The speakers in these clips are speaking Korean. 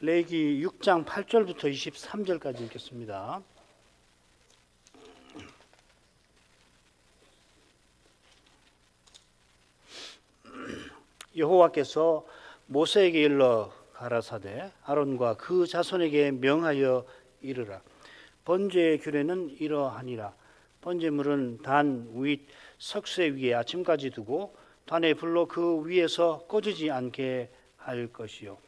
레위기 6장 8절부터 23절까지 읽겠습니다. 여호와께서 모세에게 일러 가라사대 아론과 그 자손에게 명하여 이르라. 번제의 규례는 이러하니라. 번제물은 단 윗 석쇠 위에 아침까지 두고 단의 불로 그 위에서 꺼지지 않게 할 것이요.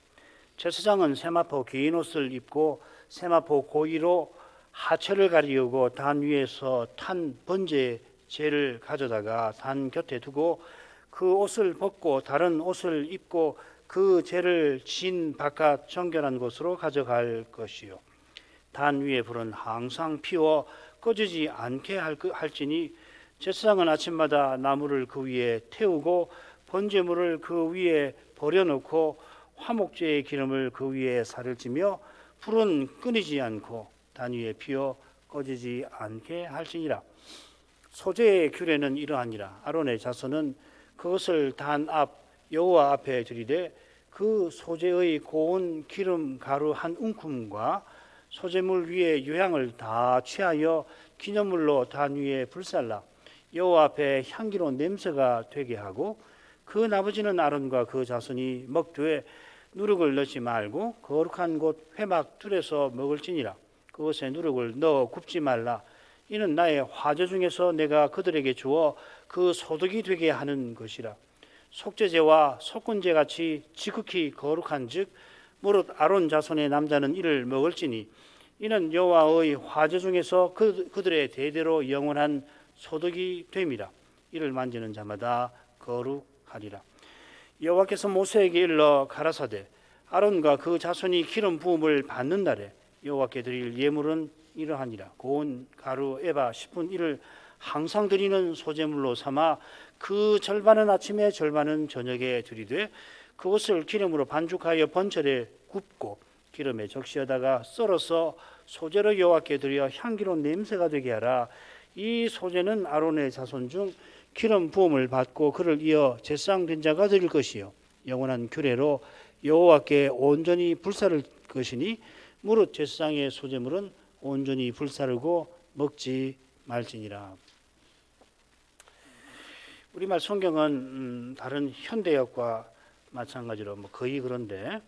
제사장은 세마포 긴 옷을 입고 세마포 고이로 하체를 가리우고 단 위에서 탄 번제 재를 가져다가 단 곁에 두고 그 옷을 벗고 다른 옷을 입고 그 재를 진 바깥 정결한 곳으로 가져갈 것이요. 단 위에 불은 항상 피워 꺼지지 않게 할지니 제사장은 아침마다 나무를 그 위에 태우고 번제물을 그 위에 버려놓고 화목제의 기름을 그 위에 살을 찌며 불은 끊이지 않고 단 위에 피워 꺼지지 않게 할지니라. 소제의 규례는 이러하니라. 아론의 자손은 그것을 단 앞 여호와 앞에 드리되 그 소제의 고운 기름 가루 한 움큼과 소제물 위에 유향을 다 취하여 기념물로 단 위에 불살라 여호와 앞에 향기로운 냄새가 되게 하고 그 나머지는 아론과 그 자손이 먹되 누룩을 넣지 말고 거룩한 곳 회막 둘에서 먹을지니라. 그것에 누룩을 넣어 굽지 말라. 이는 나의 화제 중에서 내가 그들에게 주어 그 소득이 되게 하는 것이라. 속죄제와 속건제 같이 지극히 거룩한즉 무릇 아론 자손의 남자는 이를 먹을지니 이는 여호와의 화제 중에서 그들의 대대로 영원한 소득이 됨이라. 이를 만지는 자마다 거룩하리라. 여호와께서 모세에게 일러 가라사대 아론과 그 자손이 기름 부음을 받는 날에 여호와께 드릴 예물은 이러하니라. 고운 가루 에바 10분 이를 항상 드리는 소제물로 삼아 그 절반은 아침에 절반은 저녁에 드리되 그것을 기름으로 반죽하여 번철에 굽고 기름에 적시하다가 썰어서 소제로 여호와께 드려 향기로운 냄새가 되게 하라. 이 소제는 아론의 자손 중 기름 부음을 받고 그를 이어 제사장 된 자가 드릴 것이요 영원한 규례로 여호와께 온전히 불사를 것이니 무릇 제사장의 소제물은 온전히 불사르고 먹지 말지니라. 우리말 성경은 다른 현대역과 마찬가지로 거의 그런데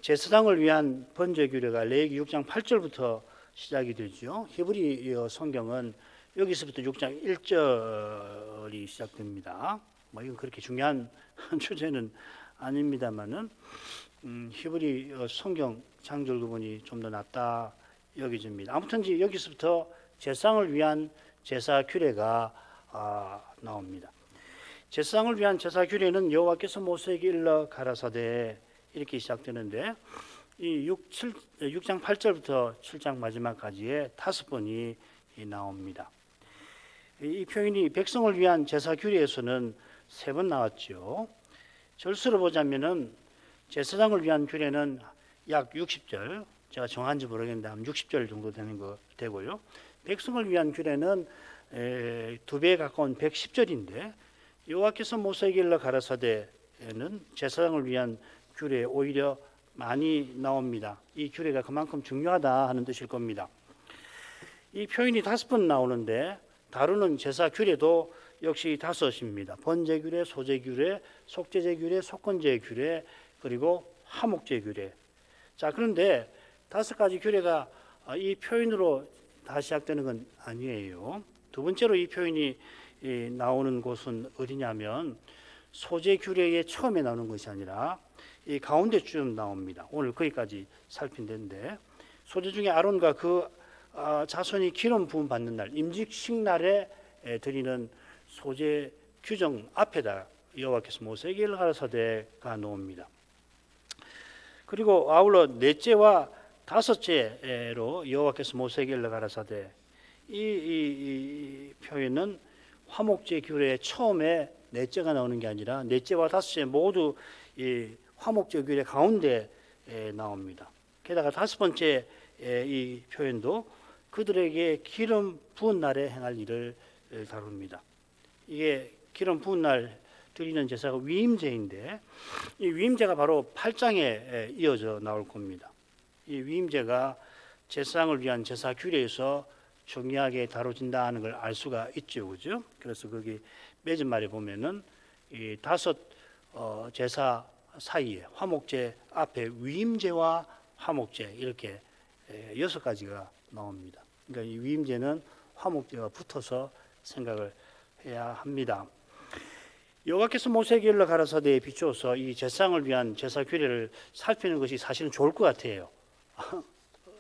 제사장을 위한 번제 규례가 레위기 6장 8절부터 시작이 되죠. 히브리 성경은 여기서부터 6장 1절이 시작됩니다. 이건 그렇게 중요한 주제는 아닙니다만은 히브리 성경 장절 구분이 좀 더 낫다 여겨집니다. 아무튼 여기서부터 제사장을 위한 제사 규례가 나옵니다. 제사장을 위한 제사 규례는 여호와께서 모세에게 일러 가라사대 이렇게 시작되는데 이 6장 8절부터 7장 마지막까지의 5번이 나옵니다. 이 표현이 백성을 위한 제사 규례에서는 3번 나왔죠. 절수로 보자면은 제사장을 위한 규례는 약 60절, 제가 정한지 모르겠는데 한 60절 정도 되는 거 되고요. 백성을 위한 규례는 2배에 가까운 110절인데 여호와께서 모세에게 일러 가라사대에는 제사장을 위한 규례 오히려 많이 나옵니다. 이 규례가 그만큼 중요하다 하는 뜻일 겁니다. 이 표현이 5번 나오는데 다루는 제사 규례도 역시 5입니다. 번제 규례, 소제 규례, 속죄제 규례, 속건제 규례, 그리고 화목제 규례. 자, 그런데 5가지 규례가 이 표현으로 다 시작되는 건 아니에요. 두 번째로 이 표현이 나오는 곳은 어디냐면 소제 규례의 처음에 나오는 것이 아니라 이 가운데쯤 나옵니다. 오늘 거기까지 살핀다는데 소제 중에 아론과 그 자손이 기름 부음 받는 날 임직식 날에 드리는 소제 규정 앞에다 여호와께서 모세에게 가라사대가 나옵니다. 그리고 아울러 넷째와 다섯째로 여호와께서 모세에게 가라사대 이 표현은 화목제 규례의 처음에 넷째가 나오는 게 아니라 넷째와 다섯째 모두 이 화목제 규례 가운데 나옵니다. 게다가 5번째 이 표현도 그들에게 기름 부은 날에 행할 일을 다룹니다. 이게 기름 부은 날 드리는 제사가 위임제인데 이 위임제가 바로 8장에 이어져 나올 겁니다. 이 위임제가 제사장을 위한 제사 규례에서 중요하게 다뤄진다는 걸 알 수가 있죠, 그죠? 그래서 거기 맺은 말에 보면은 이 5 제사 사이에 화목제 앞에 위임제와 화목제 이렇게 6가지가 나옵니다. 그러니까 이 위임제는 화목제와 붙어서 생각을 해야 합니다. 여호와께서 모세에게 일러 가라사대에 비추어서 이 제사장을 위한 제사 규례를 살피는 것이 사실은 좋을 것 같아요.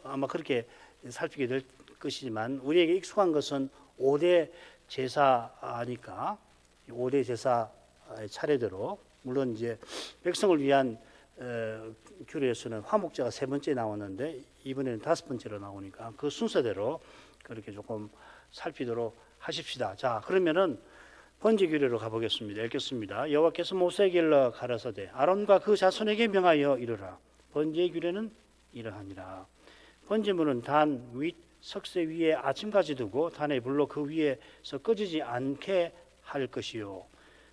아마 그렇게 살피게 될 것이지만 우리에게 익숙한 것은 5대 제사니까 5대 제사의 차례대로 물론 이제 백성을 위한 규례에서는 화목제가 3번째 나오는데 이번에는 5번째로 나오니까 그 순서대로 그렇게 조금 살피도록 하십시다. 자, 그러면은 번제 규례로 가보겠습니다. 읽겠습니다. 여호와께서 모세에게 일러 가라사대 아론과 그 자손에게 명하여 이르라. 번제 규례는 이러하니라. 번제물은 단 윗 석쇠 위에 아침까지 두고 단의 불로 그 위에서 꺼지지 않게 할 것이요.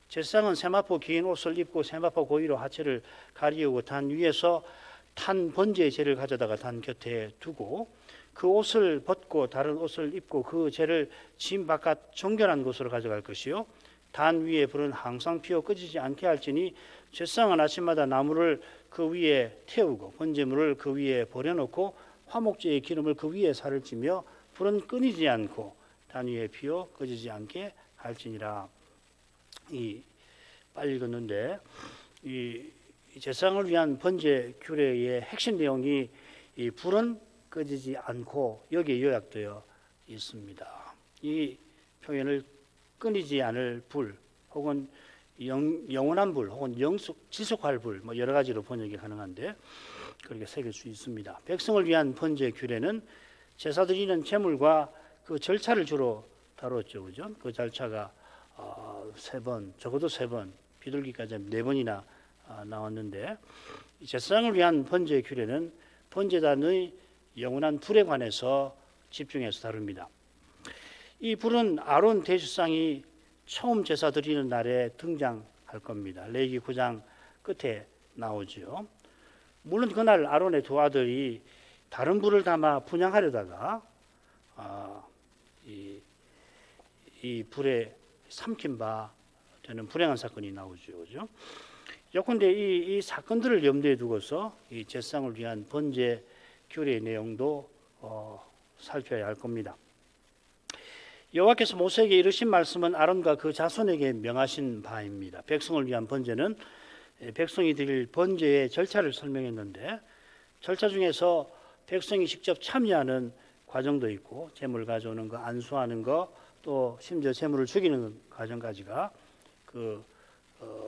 제사장은 세마포 긴 옷을 입고 세마포 고위로 하체를 가리우고 단 위에서 탄 번제의 재를 가져다가 단 곁에 두고 그 옷을 벗고 다른 옷을 입고 그 재를 짐 바깥 정결한 곳으로 가져갈 것이요. 단 위에 불은 항상 피어 꺼지지 않게 할지니 제사장은 아침마다 나무를 그 위에 태우고 번제물을 그 위에 버려놓고 화목제의 기름을 그 위에 살을 찌며 불은 끊이지 않고 단 위에 피어 꺼지지 않게 할지니라. 빨리 읽었는데 이 제사장을 위한 번제 규례의 핵심 내용이 이 불은 꺼지지 않고 여기에 요약되어 있습니다. 이 표현을 끊이지 않을 불 혹은 영원한 불 혹은 지속할 불 뭐 여러 가지로 번역이 가능한데 그렇게 새길 수 있습니다. 백성을 위한 번제 규례는 제사 드리는 제물과 그 절차를 주로 다뤘죠, 그죠? 그 절차가 3번, 적어도 3번, 비둘기까지 4번이나 나왔는데 제사장을 위한 번제 규례는 번제단의 영원한 불에 관해서 집중해서 다룹니다. 이 불은 아론 대제사장이 처음 제사 드리는 날에 등장할 겁니다. 레위기 9장 끝에 나오죠. 물론 그날 아론의 2 아들이 다른 불을 담아 분향하려다가 이 불에 삼킨 바 되는 불행한 사건이 나오죠, 그죠? 요컨대 이 사건들을 염두에 두고서 이 제사장을 위한 번제 규례의 내용도 살펴야 할 겁니다. 여호와께서 모세에게 이르신 말씀은 아론과 그 자손에게 명하신 바입니다. 백성을 위한 번제는 백성이 드릴 번제의 절차를 설명했는데 절차 중에서 백성이 직접 참여하는 과정도 있고 제물 가져오는 거, 안수하는 거, 또 심지어 제물을 죽이는 과정까지가 그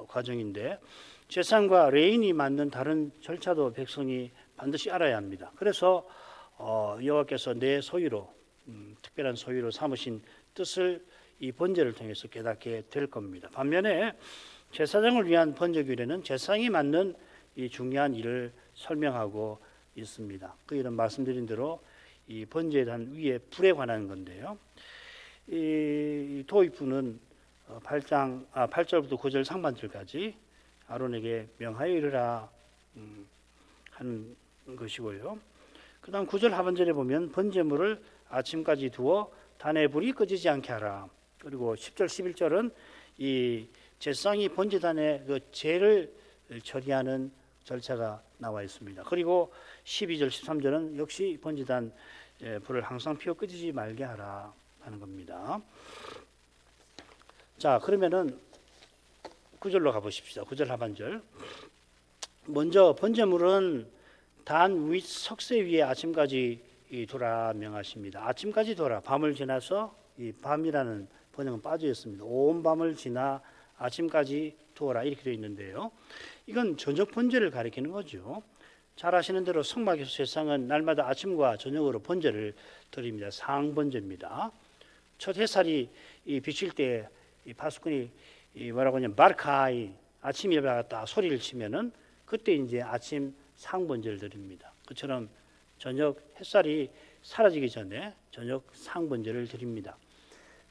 과정인데 제사장과 레인이 맞는 다른 절차도 백성이 반드시 알아야 합니다. 그래서 여호와께서 내 소유로 특별한 소유로 삼으신 뜻을 이 번제를 통해서 깨닫게 될 겁니다. 반면에 제사장을 위한 번제 규례는 제사장이 맡는 이 중요한 일을 설명하고 있습니다. 그 일은 말씀드린 대로 이 번제단 위에 불에 관한 건데요. 이 도입부는 8절부터 9절 상반절까지 아론에게 명하여 이르라 하는 것이고요. 그 다음 9절 하반절에 보면 번제물을 아침까지 두어 단의 불이 꺼지지 않게 하라. 그리고 10절 11절은 이 제사장이 번제단의 그 죄를 처리하는 절차가 나와 있습니다. 그리고 12절 13절은 역시 번제단 불을 항상 피워 끄지지 말게 하라 하는 겁니다. 자, 그러면은 9절로 가보십시다. 9절 하반절. 먼저 번제물은 단 윗 석쇠 위에 아침까지 두라 명하십니다. 아침까지 두라. 밤을 지나서 이 밤이라는 번역은 빠져 있습니다. 온 밤을 지나 아침까지 두어라 이렇게 되어 있는데요. 이건 저녁 번제를 가리키는 거죠. 잘 아시는 대로 성막에서 제사장은 날마다 아침과 저녁으로 번제를 드립니다. 상번제입니다. 첫 햇살이 비칠 때 이 파수꾼이 뭐라고 하냐면 바르카이 아침 예배가 갔다 소리를 치면은 그때 이제 아침 상번제를 드립니다. 그처럼 저녁 햇살이 사라지기 전에 저녁 상번제를 드립니다.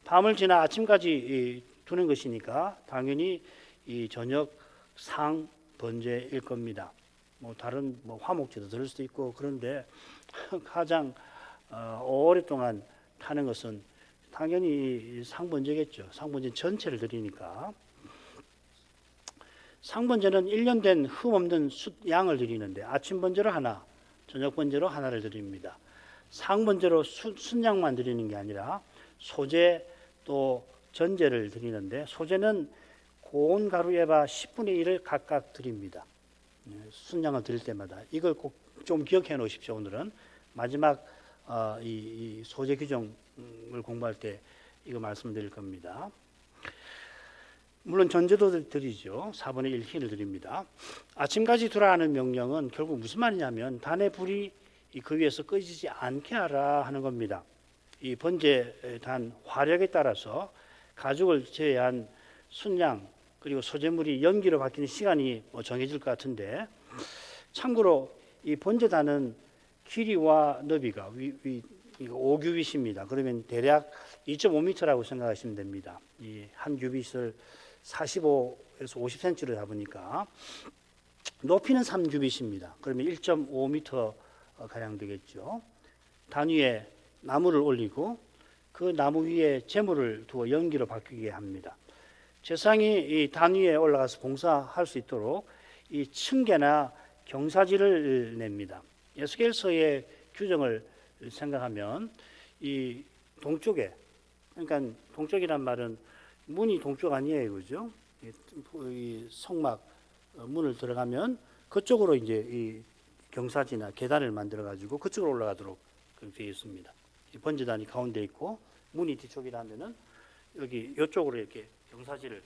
밤을 지나 아침까지 두는 것이니까 당연히 이 저녁 상 번제일 겁니다. 뭐 다른 뭐 화목제도 들을 수도 있고 그런데 가장 오랫동안 타는 것은 당연히 상번제겠죠. 상번제 전체를 드리니까. 상번제는 1년 된 흠없는 양을 드리는데 아침 번제로 하나, 저녁 번제로 하나를 드립니다. 상번제로 순양만 드리는 게 아니라 소제 또 전제를 드리는데 소제는 고운 가루에바 10분의 1을 각각 드립니다. 순양을 드릴 때마다 이걸 꼭 좀 기억해 놓으십시오. 오늘은 마지막 이 소제 규정을 공부할 때 이거 말씀드릴 겁니다. 물론 전제도 드리죠. 4분의 1 흰을 드립니다. 아침까지 두라 하는 명령은 결국 무슨 말이냐면 단의 불이 그 위에서 꺼지지 않게 하라 하는 겁니다. 이 번제 단 화력에 따라서 가죽을 제외한 순양 그리고 소재물이 연기로 바뀌는 시간이 정해질 것 같은데 참고로 이 번제단은 길이와 너비가 5규빗입니다. 그러면 대략 2.5m라고 생각하시면 됩니다. 이 한 규빗을 45에서 50cm로 잡으니까 높이는 3규빗입니다. 그러면 1.5m 가량 되겠죠. 단 위에 나무를 올리고 그 나무 위에 재물을 두어 연기로 바뀌게 합니다. 제상이 이 단 위에 올라가서 봉사할 수 있도록 이 층계나 경사지를 냅니다. 에스겔서의 규정을 생각하면 이 동쪽에, 그러니까 동쪽이란 말은 문이 동쪽 아니에요, 그죠? 이 성막 문을 들어가면 그쪽으로 이제 이 경사지나 계단을 만들어 가지고 그쪽으로 올라가도록 그렇게 되어 있습니다. 이 번제단이 가운데 있고 문이 뒤쪽이라면은 여기 이쪽으로 이렇게 경사지를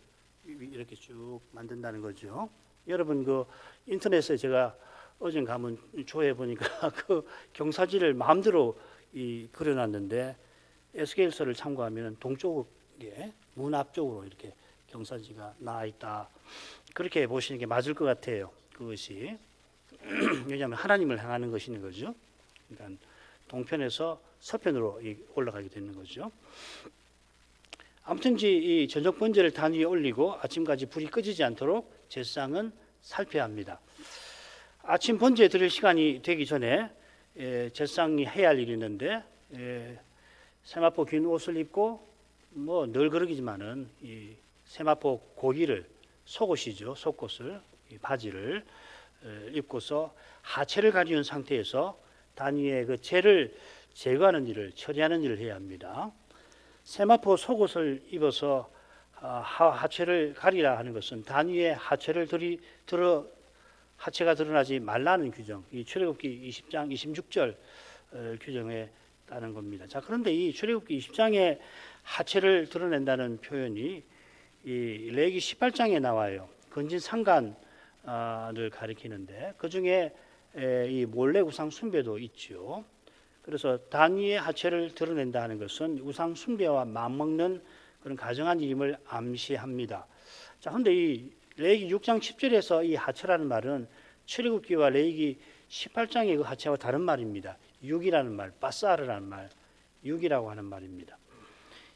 이렇게 쭉 만든다는 거죠. 여러분 그 인터넷에 제가 어제 가면 조회 보니까 그 경사지를 마음대로 그려놨는데 에스겔서를 참고하면 동쪽에 문 앞쪽으로 이렇게 경사지가 나와 있다. 그렇게 보시는 게 맞을 것 같아요. 그것이 왜냐하면 하나님을 향하는 것인 거죠. 그러니까 동편에서 서편으로 올라가게 되는 거죠. 아무튼 이 저녁 번제를 단 위에 올리고 아침까지 불이 꺼지지 않도록 제사장은 살펴야 합니다. 아침 번제 드릴 시간이 되기 전에 제사장이 해야 할 일이 있는데 세마포 긴 옷을 입고 뭐 늘 그러기지만은 이 세마포 고기를 속옷이죠. 속옷을 바지를 입고서 하체를 가리운 상태에서 단 위에 그 재를 제거하는 일을 처리하는 일을 해야 합니다. 세마포 속옷을 입어서 하체를 가리라 하는 것은 단 위에 하체를 하체가 드러나지 말라는 규정, 이 출애굽기 20장 26절 규정에 따른 겁니다. 자, 그런데 이 출애굽기 20장에 하체를 드러낸다는 표현이 이 레위기 18장에 나와요. 건진 상간을 가리키는데 그 중에 이 몰래 우상 숭배도 있죠. 그래서 단 위에 하체를 드러낸다는 것은 우상 숭배와 맞먹는 그런 가정한 일임을 암시합니다. 자, 그런데 이 레위기 6장 10절에서 이 하체라는 말은 출애굽기와 레위기 18장의 그 하체와 다른 말입니다. 육이라는 말, 바사르라는 말, 육이라고 하는 말입니다.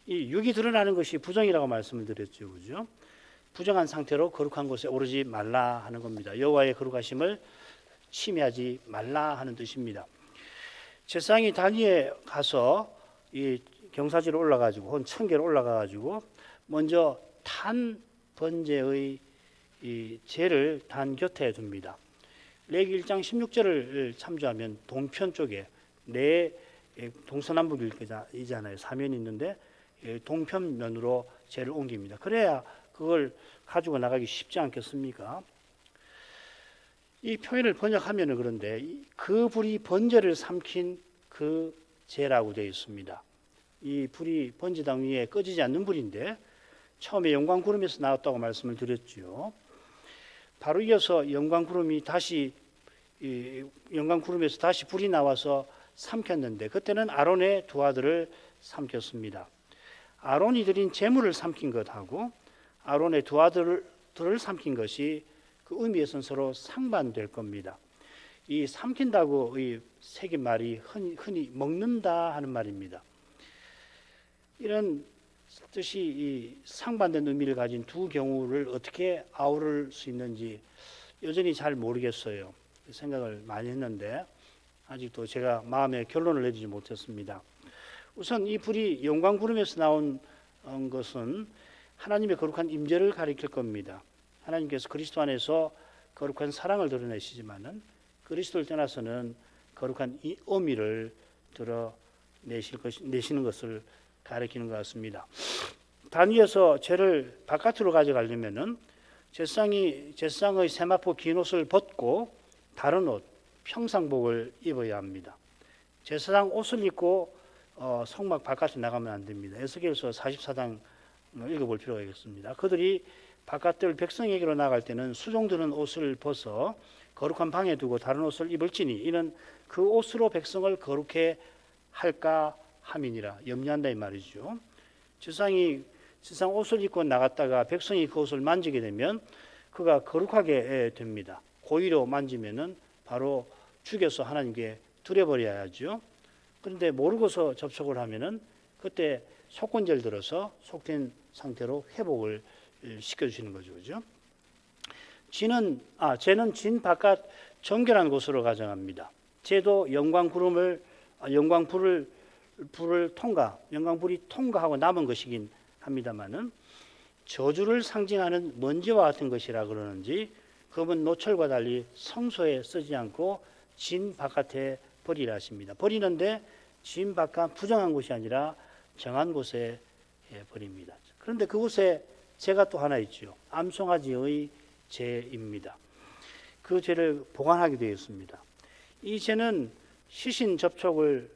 이 육이 드러나는 것이 부정이라고 말씀을 드렸죠, 그죠? 부정한 상태로 거룩한 곳에 오르지 말라 하는 겁니다. 여호와의 거룩하심을 침해하지 말라 하는 뜻입니다. 제사장이 단 위에 가서 이 경사지로 올라가지고 혹은 청계로 올라가가지고 먼저 탄 번제의 이 재를 단 곁에 둡니다. 레위기 1장 16절을 참조하면 동편 쪽에 동서남북이잖아요. 사면이 있는데 동편면으로 재를 옮깁니다. 그래야 그걸 가지고 나가기 쉽지 않겠습니까? 이 표현을 번역하면 그런데 그 불이 번제를 삼킨 그 재라고 되어 있습니다. 이 불이 번제당 위에 꺼지지 않는 불인데 처음에 영광구름에서 나왔다고 말씀을 드렸죠. 바로 이어서 영광구름에서 다시 불이 나와서 삼켰는데 그때는 아론의 두 아들을 삼켰습니다. 아론이 드린 제물을 삼킨 것하고 아론의 두 아들을 삼킨 것이 그 의미에서는 서로 상반될 겁니다. 이 삼킨다고 이 새긴 말이 흔히 먹는다 하는 말입니다. 이런 뜻이 이 상반된 의미를 가진 두 경우를 어떻게 아우를 수 있는지 여전히 잘 모르겠어요. 생각을 많이 했는데 아직도 제가 마음의 결론을 내리지 못했습니다. 우선 이 불이 영광 구름에서 나온 것은 하나님의 거룩한 임재를 가리킬 겁니다. 하나님께서 그리스도 안에서 거룩한 사랑을 드러내시지만은 그리스도를 떠나서는 거룩한 이 의미를 드러내시는 것을 가리키는 것 같습니다. 단 위에서 죄를 바깥으로 가져가려면은 제사장의 세마포 긴 옷을 벗고 다른 옷, 평상복을 입어야 합니다. 제사장 옷을 입고 성막 바깥에 나가면 안 됩니다. 에스겔서 44장 읽어볼 필요가 있겠습니다. 그들이 바깥들 백성에게로 나갈 때는 수종드는 옷을 벗어 거룩한 방에 두고 다른 옷을 입을지니 이는 그 옷으로 백성을 거룩해 할까 함이니라. 염려한다 이 말이죠. 제사장 옷을 입고 나갔다가 백성이 그 옷을 만지게 되면 그가 거룩하게 됩니다. 고의로 만지면은 바로 죽여서 하나님께 드려버려야 하죠. 그런데 모르고서 접촉을 하면은 그때 속건제를 들어서 속된 상태로 회복을 시켜주시는 거죠. 그죠? 죄는 진 바깥 정결한 곳으로 가정합니다. 죄도 영광불을 영광불이 통과하고 남은 것이긴 합니다만은 저주를 상징하는 먼지와 같은 것이라 그러는지 검은 노철과 달리 성소에 쓰지 않고 진 바깥에 버리라 하십니다. 버리는데 진 바깥 부정한 곳이 아니라 정한 곳에 버립니다. 그런데 그곳에 죄가 또 하나 있죠. 암송아지의 죄입니다. 그 죄를 보관하게 되어 있습니다. 이 죄는 시신 접촉을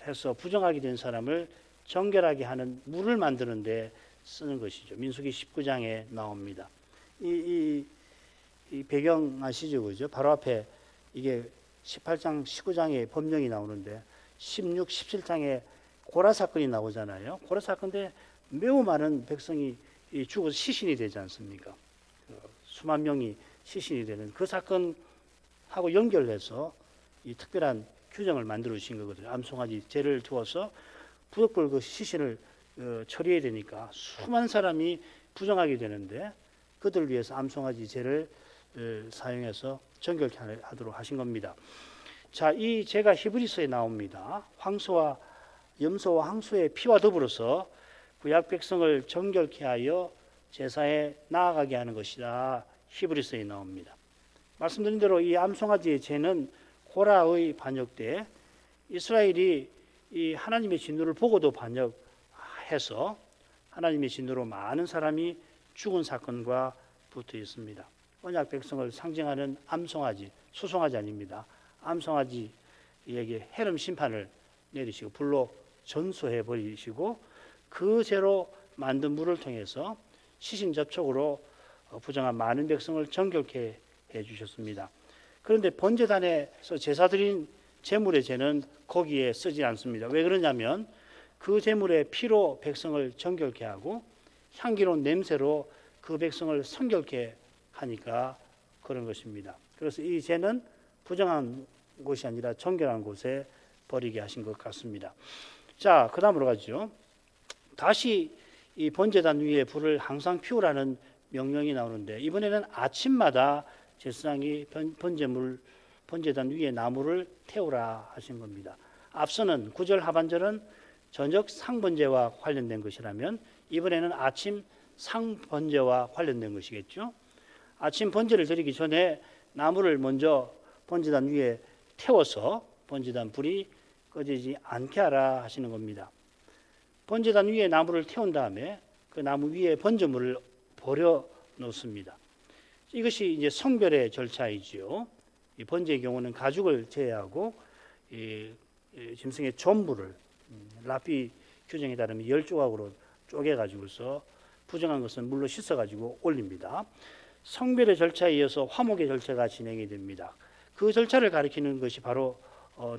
해서 부정하게 된 사람을 정결하게 하는 물을 만드는데 쓰는 것이죠. 민수기 19장에 나옵니다. 이 배경 아시죠? 그죠? 바로 앞에 이게 18장, 19장에 법령이 나오는데 16, 17장에 고라 사건이 나오잖아요. 고라 사건 때 매우 많은 백성이 죽어서 시신이 되지 않습니까? 수만 명이 시신이 되는 그 사건하고 연결해서 이 특별한 규정을 만들어 주신 거거든요. 암송아지 죄를 두어서 부득불 그 시신을 처리해야 되니까 수많은 사람이 부정하게 되는데 그들을 위해서 암송아지 죄를 사용해서 정결케 하도록 하신 겁니다. 자, 이 죄가 히브리서에 나옵니다. 황소와 염소와 항소의 피와 더불어서 구약 백성을 정결케 하여 제사에 나아가게 하는 것이다. 히브리서에 나옵니다. 말씀드린 대로 이 암송아지의 죄는 고라의 반역 때 이스라엘이 이 하나님의 진노를 보고도 반역해서 하나님의 진노로 많은 사람이 죽은 사건과 붙어 있습니다. 언약 백성을 상징하는 암송아지, 수송아지 아닙니다. 암송아지에게 해름 심판을 내리시고 불로 전소해 버리시고 그 죄로 만든 물을 통해서 시신 접촉으로 부정한 많은 백성을 정결케 해 주셨습니다. 그런데 번제단에서 제사 드린 제물의 죄는 거기에 쓰지 않습니다. 왜 그러냐면 그 제물의 피로 백성을 정결케 하고 향기로운 냄새로 그 백성을 성결케 하니까 그런 것입니다. 그래서 이 죄는 부정한 곳이 아니라 정결한 곳에 버리게 하신 것 같습니다. 자, 그 다음으로 가죠. 다시 이 번제단 위에 불을 항상 피우라는 명령이 나오는데 이번에는 아침마다 제사장이 번제단 위에 나무를 태우라 하신 겁니다. 앞서는 9절 하반절은 저녁 상번제와 관련된 것이라면 이번에는 아침 상번제와 관련된 것이겠죠. 아침 번제를 드리기 전에 나무를 먼저 번제단 위에 태워서 번제단 불이 꺼지지 않게 하라 하시는 겁니다. 번제단 위에 나무를 태운 다음에 그 나무 위에 번제물을 버려 놓습니다. 이것이 이제 성별의 절차이지요. 이 번제의 경우는 가죽을 제외하고 짐승의 전부를 라피 규정에 따르면 10조각으로 쪼개가지고서 부정한 것은 물로 씻어가지고 올립니다. 성별의 절차에 이어서 화목의 절차가 진행이 됩니다. 그 절차를 가리키는 것이 바로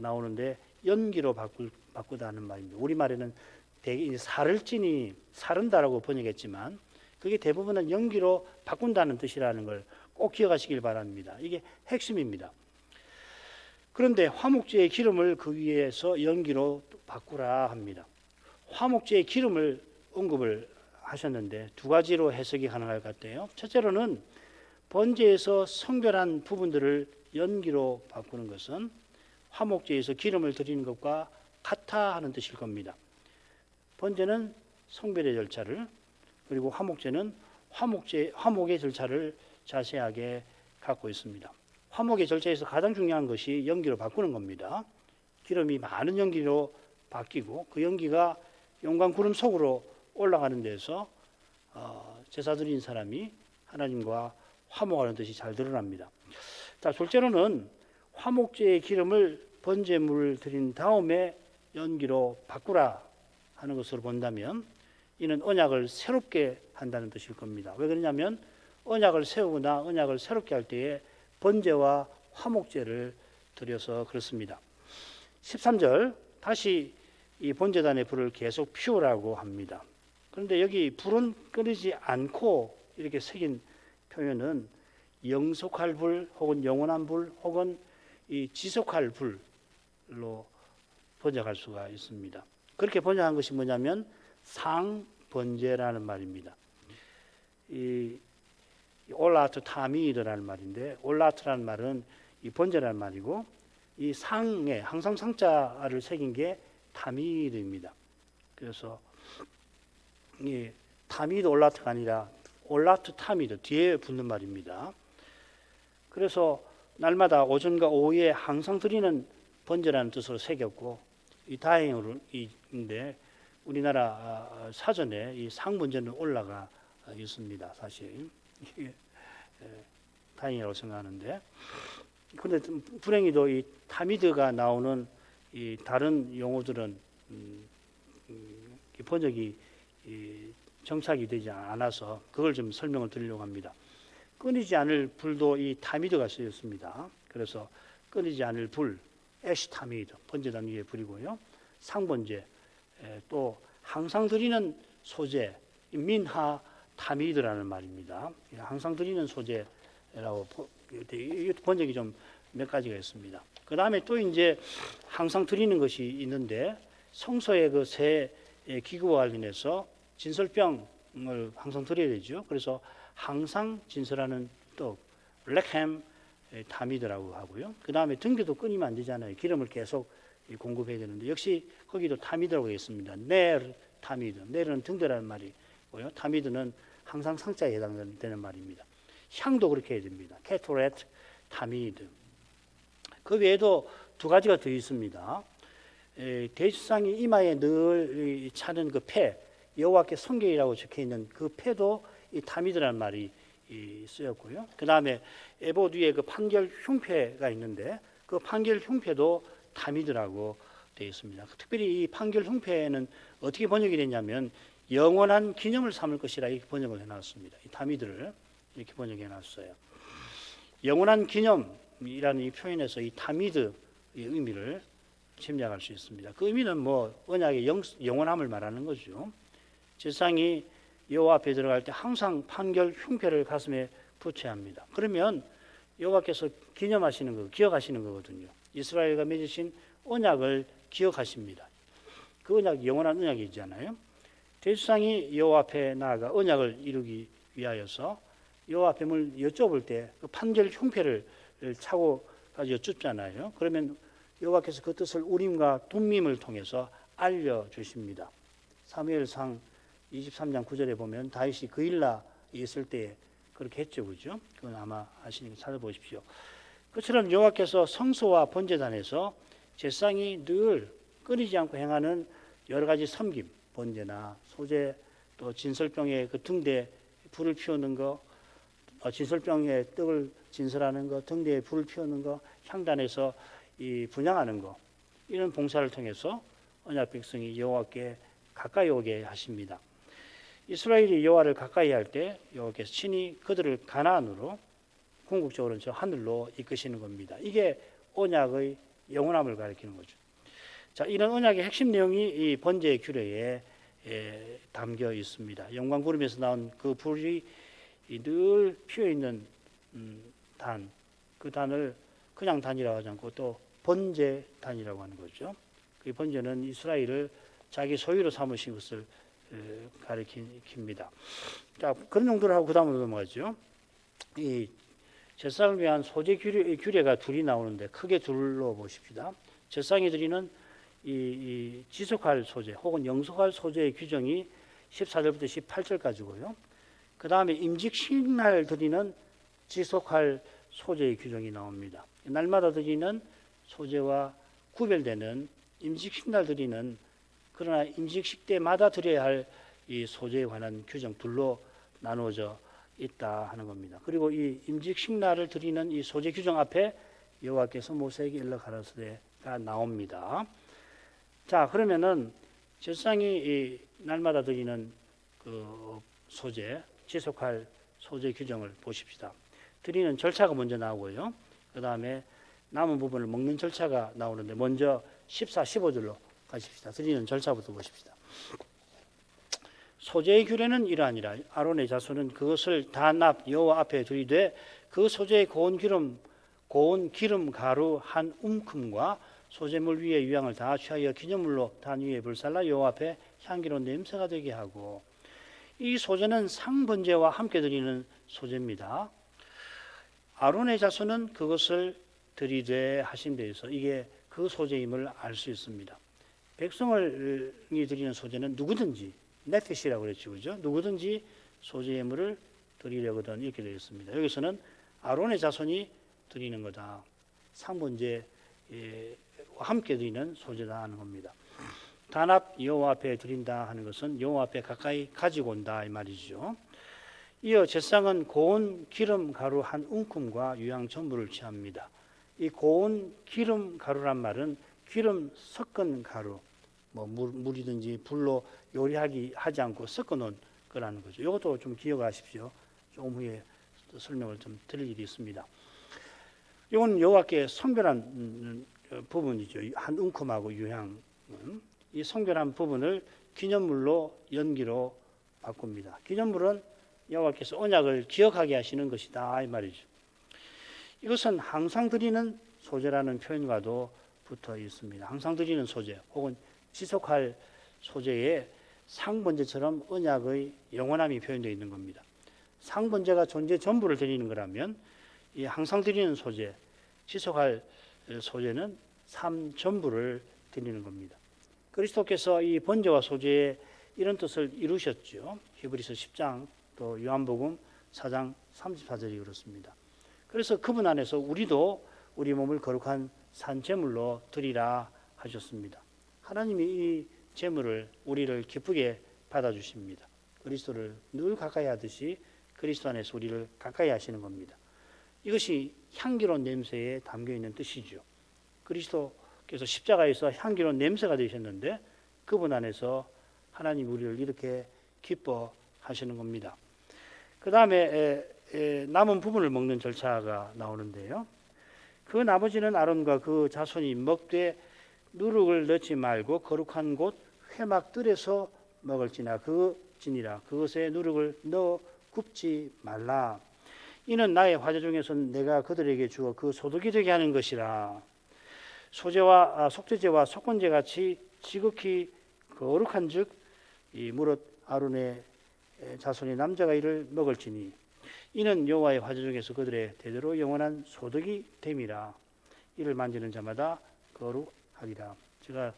나오는데 연기로 바꾸다 하는 말입니다. 우리말에는 대개 살을 찌니 사른다라고 번역했지만 그게 대부분은 연기로 바꾼다는 뜻이라는 걸 꼭 기억하시길 바랍니다. 이게 핵심입니다. 그런데 화목제의 기름을 그 위에서 연기로 바꾸라 합니다. 화목제의 기름을 언급을 하셨는데 두 가지로 해석이 가능할 것 같아요. 첫째로는 번제에서 성별한 부분들을 연기로 바꾸는 것은 화목제에서 기름을 드리는 것과 같아 하는 뜻일 겁니다. 번제는 성별의 절차를, 그리고 화목제는 화목의 절차를 자세하게 갖고 있습니다. 화목의 절차에서 가장 중요한 것이 연기로 바꾸는 겁니다. 기름이 많은 연기로 바뀌고 그 연기가 영광 구름 속으로 올라가는 데서 제사 드린 사람이 하나님과 화목하는 뜻이 잘 드러납니다. 자, 둘째로는 화목제의 기름을 번제물을 드린 다음에 연기로 바꾸라 하는 것으로 본다면 이는 언약을 새롭게 한다는 뜻일 겁니다. 왜 그러냐면 언약을 세우거나 언약을 새롭게 할 때에 번제와 화목제를 드려서 그렇습니다. 13절 다시 이 번제단의 불을 계속 피우라고 합니다. 그런데 여기 불은 끄지 않고 이렇게 새긴 표현은 영속할 불 혹은 영원한 불 혹은 이 지속할 불로 번역할 수가 있습니다. 그렇게 번역한 것이 뭐냐면 상번제라는 말입니다. 이 올라트 타미드라는 말인데 올라트라는 말은 이 번제라는 말이고 이 상에 항상 상자를 새긴 게 타미드입니다. 그래서 이 타미드 올라트가 아니라 올라트 타미드 뒤에 붙는 말입니다. 그래서 날마다 오전과 오후에 항상 드리는 번제라는 뜻으로 새겼고 이 다행인데 우리나라 사전에 이 상번제는 올라가 있습니다. 사실 다행이라고 생각하는데 그런데 불행히도 이 타미드가 나오는 이 다른 용어들은 번역이 정착이 되지 않아서 그걸 좀 설명을 드리려고 합니다. 끊이지 않을 불도 이 타미드가 쓰였습니다. 그래서 끊이지 않을 불, 애쉬 타미드, 번제단 위에 불이고요. 상번제, 또 항상 드리는 소제, 민하 타미드라는 말입니다. 항상 드리는 소제라고 번역이 좀 몇 가지가 있습니다. 그 다음에 또 이제 항상 드리는 것이 있는데 성소의 그 새 기구와 관련해서 진설병을 항상 드려야 되죠. 그래서 항상 진설하는 떡, 렉햄 타미드라고 하고요. 그 다음에 등대도 끊이면 안 되잖아요. 기름을 계속 공급해야 되는데 역시 거기도 타미드라고 되어 있습니다. 넬 타미드, 넬은 등대라는 말이고요. 타미드는 항상 상자에 해당되는 말입니다. 향도 그렇게 해야 됩니다. 케토렛 타미드. 그 외에도 두 가지가 더 있습니다. 대지상이 이마에 늘 차는 그 패, 여호와께 성결이라고 적혀 있는 그 패도 이 타미드라는 말이 쓰였고요. 그 다음에 에봇 위에 그 판결 흉패가 있는데 그 판결 흉패도 타미드라고 되어 있습니다. 특별히 이 판결 흉패는 어떻게 번역이 됐냐면 영원한 기념을 삼을 것이라 이렇게 번역을 해놨습니다. 이 타미드를 이렇게 번역해 놨어요. 영원한 기념이라는 이 표현에서 이 타미드의 의미를 짐작할 수 있습니다. 그 의미는 뭐 언약의 영원함을 말하는 거죠. 제사장이 여호와 앞에 들어갈 때 항상 판결 흉패를 가슴에 붙여야 합니다. 그러면 여호와께서 기념하시는 거, 기억하시는 거거든요. 이스라엘과 맺으신 언약을 기억하십니다. 그 언약 영원한 언약이잖아요. 대제사장이 여호와 앞에 나아가 언약을 이루기 위하여서 여호와 앞에 뭘 여쭤볼 때 그 판결 흉패를 차고 여쭙잖아요. 그러면 여호와께서 그 뜻을 우림과 둠밈을 통해서 알려주십니다. 사무엘상 23장 9절에 보면 다윗이 그일라에 있을 때 그렇게 했죠. 그죠? 그건 아마 아시니까 찾아보십시오. 그처럼 여호와께서 성소와 번제단에서 제사장이 늘 끊이지 않고 행하는 여러 가지 섬김, 번제나 소제, 또 진설병에 그 등대에 불을 피우는 거, 진설병에 떡을 진설하는 거, 등대에 불을 피우는 거, 향단에서 이 분향하는 거, 이런 봉사를 통해서 언약 백성이 여호와께 가까이 오게 하십니다. 이스라엘이 여호와를 가까이 할 때 여호와께서 친히 그들을 가나안으로 궁극적으로는 저 하늘로 이끄시는 겁니다. 이게 언약의 영원함을 가리키는 거죠. 자, 이런 언약의 핵심 내용이 이 번제의 규례에 담겨 있습니다. 영광 구름에서 나온 그 불이 늘 피어 있는 단, 그 단을 그냥 단이라고 하지 않고 또 번제 단이라고 하는 거죠. 그 번제는 이스라엘을 자기 소유로 삼으신 것을 가리킵니다. 자, 그런 정도로 하고 그 다음으로 넘어가죠. 이 제사를 위한 소재 규례가 둘이 나오는데 크게 둘로 보십시다. 제사장이 드리는 이 지속할 소재 혹은 영속할 소재의 규정이 14절부터 18절까지고요. 그 다음에 임직식날 드리는 지속할 소재의 규정이 나옵니다. 날마다 드리는 소재와 구별되는 임직식날 드리는 그러나 임직식 때마다 드려야 할 이 소재에 관한 규정 둘로 나누어져 있다 하는 겁니다. 그리고 이 임직식날을 드리는 이 소재 규정 앞에 여호와께서 모세에게 일러 가라사대가 나옵니다. 자, 그러면은 제사장이 이 날마다 드리는 그 소재, 지속할 소재 규정을 보십시다. 드리는 절차가 먼저 나오고요. 그 다음에 남은 부분을 먹는 절차가 나오는데 먼저 14, 15절로 가십시다. 드리는 절차부터 보십시다. 소재의 규례는 이러하니라. 아론의 자손은 그것을 다 납 여호와 앞에 들이되 그 소재의 고운 기름 가루 한 움큼과 소재물 위에 유향을 다 취하여 기념물로 단 위에 불살라 여호와 앞에 향기로운 냄새가 되게 하고, 이 소재는 상번제와 함께 드리는 소재입니다. 아론의 자손은 그것을 드리되 하신 데에서 이게 그 소재임을 알 수 있습니다. 백성이 드리는 소재는 누구든지 네핏이라고 그랬죠, 그죠? 누구든지 소재 예물을 드리려거든 이렇게 되어 있습니다. 여기서는 아론의 자손이 드리는 거다. 상번제와 함께 드리는 소재다 하는 겁니다. 단합 여호와 앞에 드린다 하는 것은 여호와 앞에 가까이 가지고 온다 이 말이죠. 이어 제사장은 고운 기름 가루 한 움큼과 유향 전부를 취합니다. 이 고운 기름 가루란 말은 기름 섞은 가루, 뭐 물이든지 불로 요리하지 않고 섞어 놓은 거라는 거죠. 이것도 좀 기억하십시오. 조금 후에 설명을 좀 드릴 일이 있습니다. 이건 여호와께 성별한 부분이죠. 한 움큼하고 유향, 이 성별한 부분을 기념물로 연기로 바꿉니다. 기념물은 여호와께서 언약을 기억하게 하시는 것이다 이 말이죠. 이것은 항상 드리는 소재라는 표현과도 붙어 있습니다. 항상 드리는 소재 혹은 지속할 소재에 상번제처럼 언약의 영원함이 표현되어 있는 겁니다. 상번제가 존재 전부를 드리는 거라면 이 항상 드리는 소재, 지속할 소재는 삶 전부를 드리는 겁니다. 그리스도께서 이 번제와 소재에 이런 뜻을 이루셨죠. 히브리서 10장 또 요한복음 4장 34절이 그렇습니다. 그래서 그분 안에서 우리도 우리 몸을 거룩한 산제물로 드리라 하셨습니다. 하나님이 이 제물을 우리를 기쁘게 받아주십니다. 그리스도를 늘 가까이 하듯이 그리스도 안에서 우리를 가까이 하시는 겁니다. 이것이 향기로운 냄새에 담겨있는 뜻이죠. 그리스도께서 십자가에서 향기로운 냄새가 되셨는데 그분 안에서 하나님 우리를 이렇게 기뻐하시는 겁니다. 그 다음에 남은 부분을 먹는 절차가 나오는데요. 그 나머지는 아론과 그 자손이 먹되 누룩을 넣지 말고 거룩한 곳 회막들에서 먹을지나 그지니라. 그것에 누룩을 넣어 굽지 말라. 이는 나의 화제 중에서 내가 그들에게 주어 그 소득이 되게 하는 것이라. 소제와 속죄제와 속건제 같이 지극히 거룩한즉 이 무릇 아론의 자손이 남자가 이를 먹을지니 이는 여호와의 화제 중에서 그들의 대대로 영원한 소득이 됨이라. 이를 만지는 자마다 거룩하리라. 제가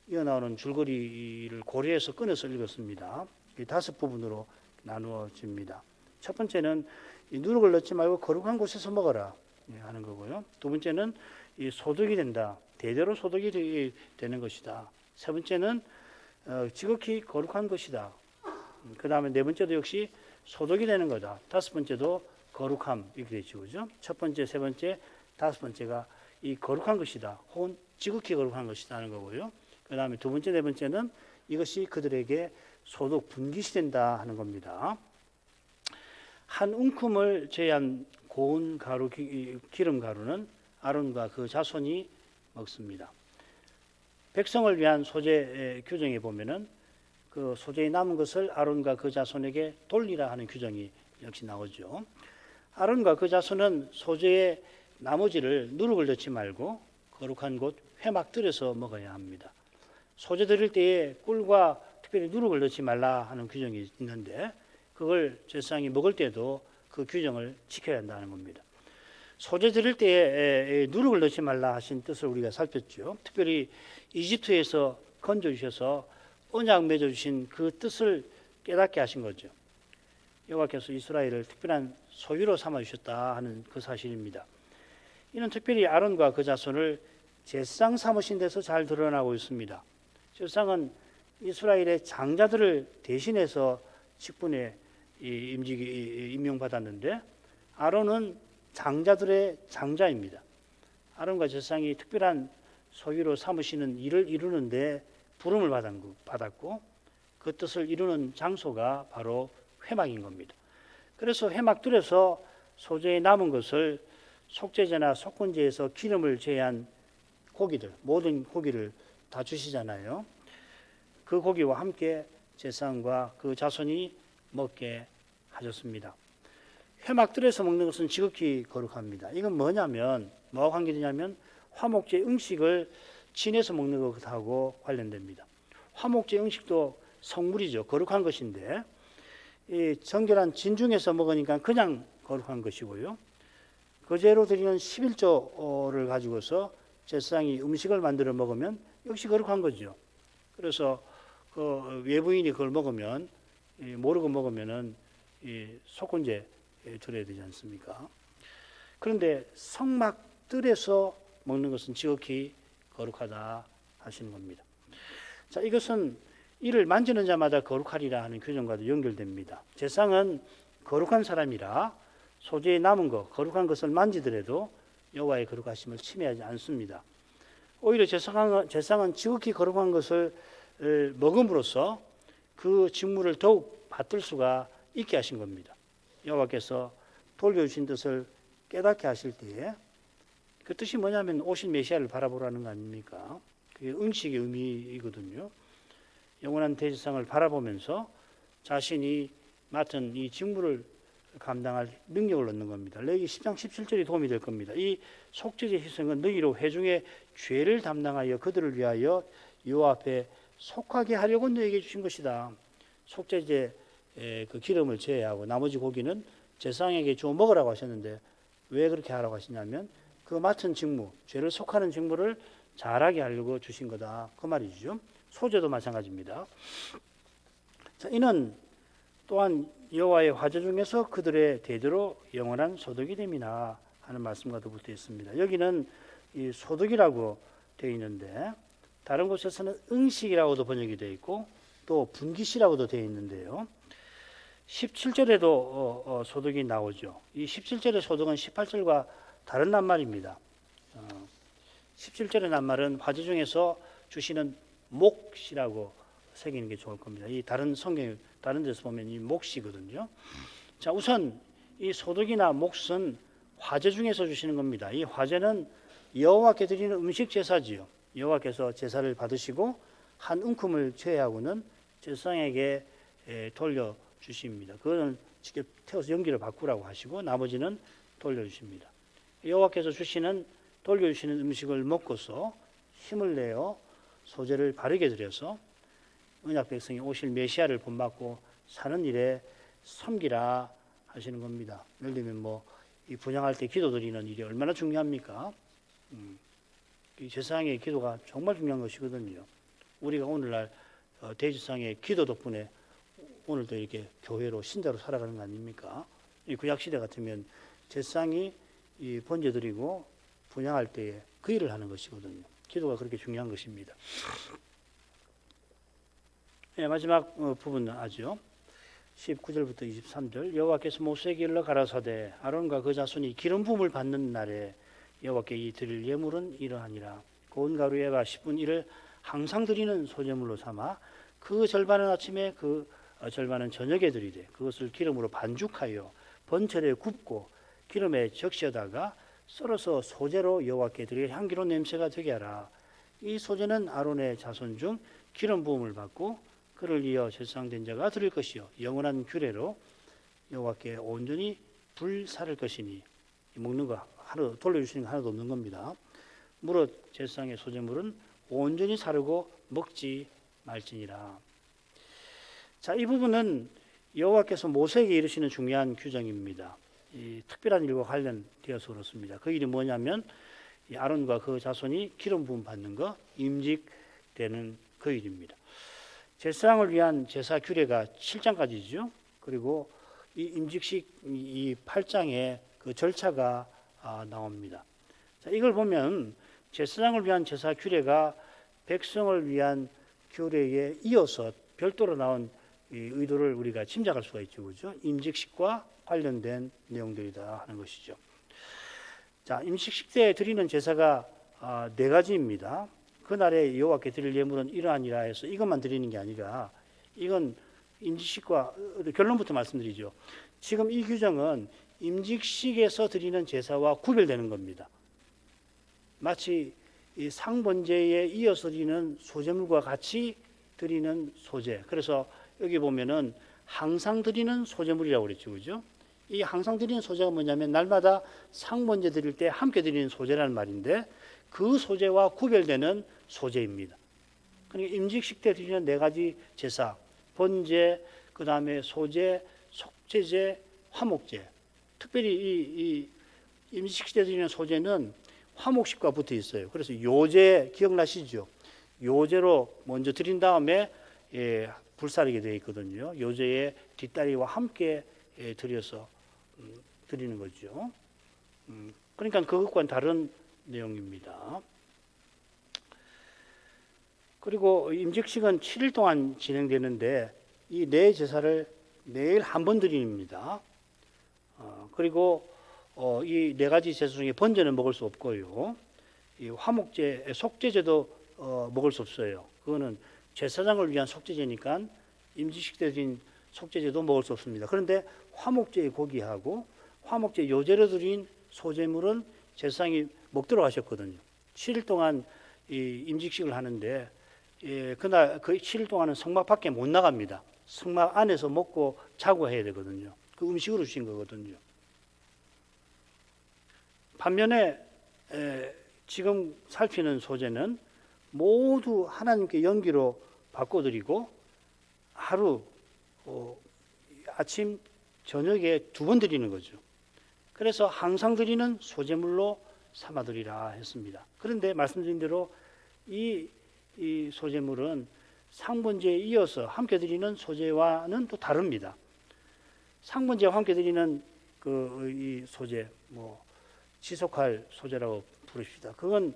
이어 나오는 줄거리를 고려해서 꺼내서 읽었습니다. 이 5부분으로 나누어집니다. 첫 번째는 이 누룩을 넣지 말고 거룩한 곳에서 먹어라 하는 거고요. 두 번째는 이 소득이 된다. 대대로 소득이 되는 것이다. 세 번째는 지극히 거룩한 것이다. 그 다음에 네 번째도 역시 소득이 되는 거다. 다섯 번째도 거룩함 이렇게 되죠, 그죠? 첫 번째, 세 번째, 다섯 번째가 이 거룩한 것이다. 혹은 지극히 거룩한 것이다 하는 거고요. 그 다음에 두 번째, 네 번째는 이것이 그들에게 소득 분깃이 된다 하는 겁니다. 한 움큼을 제한 고운 가루, 기름 가루는 아론과 그 자손이 먹습니다. 백성을 위한 소재 규정에 보면은 그 소재에 남은 것을 아론과 그 자손에게 돌리라 하는 규정이 역시 나오죠. 아론과 그 자손은 소재의 나머지를 누룩을 넣지 말고 거룩한 곳 회막들에서 먹어야 합니다. 소재 드릴 때에 꿀과 특별히 누룩을 넣지 말라 하는 규정이 있는데 그걸 제사장이 먹을 때도 그 규정을 지켜야 한다는 겁니다. 소재 드릴 때에 누룩을 넣지 말라 하신 뜻을 우리가 살폈죠. 특별히 이집트에서 건져주셔서 언약 맺어주신 그 뜻을 깨닫게 하신 거죠. 여호와께서 이스라엘을 특별한 소유로 삼아주셨다 하는 그 사실입니다. 이는 특별히 아론과 그 자손을 제사장 삼으신 데서 잘 드러나고 있습니다. 제사장은 이스라엘의 장자들을 대신해서 직분에 임명받았는데 아론은 장자들의 장자입니다. 아론과 제사장이 특별한 소유로 삼으시는 일을 이루는데 부름을 받았고 그 뜻을 이루는 장소가 바로 회막인 겁니다. 그래서 회막들에서 소재에 남은 것을 속죄제나 속건제에서 기름을 제한 고기들, 모든 고기를 다 주시잖아요. 그 고기와 함께 제사장과 그 자손이 먹게 하셨습니다. 회막들에서 먹는 것은 지극히 거룩합니다. 이건 뭐냐면 뭐와 관계되냐면 화목제 음식을 진해서 먹는 것하고 관련됩니다. 화목제 음식도 성물이죠. 거룩한 것인데 이 정결한 진중에서 먹으니까 그냥 거룩한 것이고요. 거제로 드리는 11조를 가지고서 제사장이 음식을 만들어 먹으면 역시 거룩한 거죠. 그래서 그 외부인이 그걸 먹으면 모르고 먹으면은 속건제 드려야 되지 않습니까? 그런데 성막들에서 먹는 것은 지극히 거룩하다 하시는 겁니다. 자, 이것은 이를 만지는 자마다 거룩하리라 하는 규정과도 연결됩니다. 제사장은 거룩한 사람이라 소재에 남은 것, 거룩한 것을 만지더라도 여호와의 거룩하심을 침해하지 않습니다. 오히려 제사장은 지극히 거룩한 것을 먹음으로써 그 직무를 더욱 받들 수가 있게 하신 겁니다. 여호와께서 돌려주신 뜻을 깨닫게 하실 때에 그 뜻이 뭐냐면 오실 메시아를 바라보라는 거 아닙니까? 그게 응식의 의미이거든요. 영원한 대제사장을 바라보면서 자신이 맡은 이 직무를 감당할 능력을 얻는 겁니다. 레위기 10장 17절이 도움이 될 겁니다. 이 속죄제 희생은 너희로 회중의 죄를 담당하여 그들을 위하여 여호와 앞에 속하게 하려고 너에게 주신 것이다. 속죄제 그 기름을 제외하고 나머지 고기는 제사장에게 주어 먹으라고 하셨는데 왜 그렇게 하라고 하시냐면 그 맡은 직무, 죄를 속하는 직무를 잘하게 하려고 주신 거다. 그 말이죠. 소재도 마찬가지입니다. 자, 이는 또한 여호와의 화제 중에서 그들의 대대로 영원한 소득이 됨이나 하는 말씀과도 붙어 있습니다. 여기는 이 소득이라고 되어 있는데 다른 곳에서는 응식이라고도 번역이 되어 있고 또 분깃이라고도 되어 있는데요. 17절에도 소득이 나오죠. 이 17절의 소득은 18절과 다른 낱말입니다. 17절의 낱말은 화제 중에서 주시는 몫이라고 새기는 게 좋을 겁니다. 이 다른 성경 다른 데서 보면 이 몫이거든요. 자, 우선 이 소득이나 몫은 화제 중에서 주시는 겁니다. 이 화제는 여호와께 드리는 음식 제사지요. 여호와께서 제사를 받으시고 한 움큼을 제외하고는 제사장에게 돌려 주십니다. 그거는 직접 태워서 연기를 바꾸라고 하시고 나머지는 돌려 주십니다. 여호와께서 돌려주시는 음식을 먹고서 힘을 내어 소재를 바르게 드려서 언약 백성이 오실 메시아를 본받고 사는 일에 섬기라 하시는 겁니다. 예를 들면 이 분양할 때 기도 드리는 일이 얼마나 중요합니까? 이 제사장의 기도가 정말 중요한 것이거든요. 우리가 오늘날 대제사장의 기도 덕분에 오늘도 이렇게 교회로 신자로 살아가는 거 아닙니까? 이 구약 시대 같으면 제사장이 이 번제 드리고 분양할 때에 그 일을 하는 것이거든요. 기도가 그렇게 중요한 것입니다. 네, 마지막 부분 아죠. 19절부터 23절 여호와께서 모세에게 일러 가라사대 아론과 그 자손이 기름 부음을 받는 날에 여호와께 이 드릴 예물은 이러하니라. 고운 가루에가 10분 1을 항상 드리는 소제물로 삼아 그 절반은 아침에 그 절반은 저녁에 드리되 그것을 기름으로 반죽하여 번철에 굽고 기름에 적셔다가 썰어서 소제로 여호와께 드릴 향기로운 냄새가 되게 하라. 이 소제는 아론의 자손 중 기름 부음을 받고 그를 이어 제사장 된 자가 드릴 것이요 영원한 규례로 여호와께 온전히 불사를 것이니 먹는 거 하나 돌려주시는 거 하나도 없는 겁니다. 무릇 제사장의 소제물은 온전히 사르고 먹지 말지니라. 자, 이 부분은 여호와께서 모세에게 이르시는 중요한 규정입니다. 이 특별한 일과 관련되어서 그렇습니다. 그 일이 뭐냐면 이 아론과 그 자손이 기름 부음 받는 거, 임직되는 그 일입니다. 제사장을 위한 제사 규례가 7장까지죠. 그리고 이 임직식 이 8장에 그 절차가 나옵니다. 자, 이걸 보면 제사장을 위한 제사 규례가 백성을 위한 규례에 이어서 별도로 나온 이 의도를 우리가 짐작할 수가 있죠, 그죠? 임직식과 관련된 내용들이다 하는 것이죠. 자, 임직식 때 드리는 제사가 네 가지입니다. 그날에 여호와께 드릴 예물은 이러하니라 해서 이것만 드리는 게 아니라 이건 임직식과 결론부터 말씀드리죠. 지금 이 규정은 임직식에서 드리는 제사와 구별되는 겁니다. 마치 이 상번제에 이어서 드리는 소제물과 같이 드리는 소제. 그래서 여기 보면은 항상 드리는 소제물이라고 그랬죠, 그죠? 이 항상 드리는 소제가 뭐냐면 날마다 상번제 드릴 때 함께 드리는 소제라는 말인데 그 소제와 구별되는 소제입니다. 그러니까 임직식 때 드리는 네 가지 제사, 번제, 그 다음에 소제, 속제제, 화목제. 특별히 이 임직식 때 드리는 소제는 화목식과 붙어 있어요. 그래서 요제 기억나시죠? 요제로 먼저 드린 다음에 불사르게 되어 있거든요. 요제의 뒷다리와 함께 드려서 드리는 거죠. 그러니까 그것과는 다른 내용입니다. 그리고 임직식은 7일 동안 진행되는데 이 네 제사를 매일 한 번 드립니다. 그리고 이 네 가지 제사 중에 번제는 먹을 수 없고요. 이 화목제, 속제제도 먹을 수 없어요. 그거는 제사장을 위한 속죄제니까 임직식 때 드린 속죄제도 먹을 수 없습니다. 그런데 화목제의 고기하고 화목제 요제로 드린 소제물은 제사장이 먹도록 하셨거든요. 7일 동안 이 임직식을 하는데 그날 그 7일 동안은 성막 밖에 못 나갑니다. 성막 안에서 먹고 자고 해야 되거든요. 그 음식으로 주신 거거든요. 반면에 지금 살피는 소제는 모두 하나님께 연기로 바꿔드리고 하루 아침 저녁에 두 번 드리는 거죠. 그래서 항상 드리는 소제물로 삼아드리라 했습니다. 그런데 말씀드린 대로 이 소제물은 상번제에 이어서 함께 드리는 소제와는 또 다릅니다. 상번제와 함께 드리는 이 소제, 지속할 소제라고 부릅시다. 그건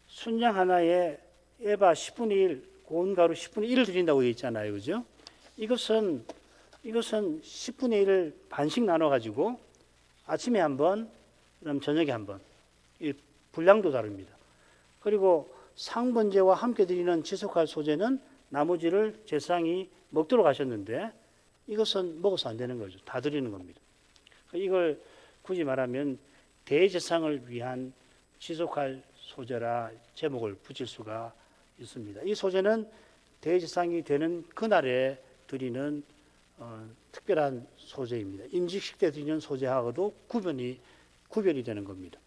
순양 하나에 에바 10분의 1, 고운 가루 10분의 1을 드린다고 되어 있잖아요. 그죠? 이것은 10분의 1을 반씩 나눠가지고 아침에 한 번, 그다음 저녁에 한 번. 이 분량도 다릅니다. 그리고 상번제와 함께 드리는 지속할 소제는 나머지를 제사장이 먹도록 하셨는데 이것은 먹어서 안 되는 거죠. 다 드리는 겁니다. 이걸 굳이 말하면 대제사장을 위한 지속할 소제라 제목을 붙일 수가 있습니다. 이 소제는 대제사장이 되는 그날에 드리는 특별한 소제입니다. 임직식 때 드리는 소제하고도 구별이 되는 겁니다.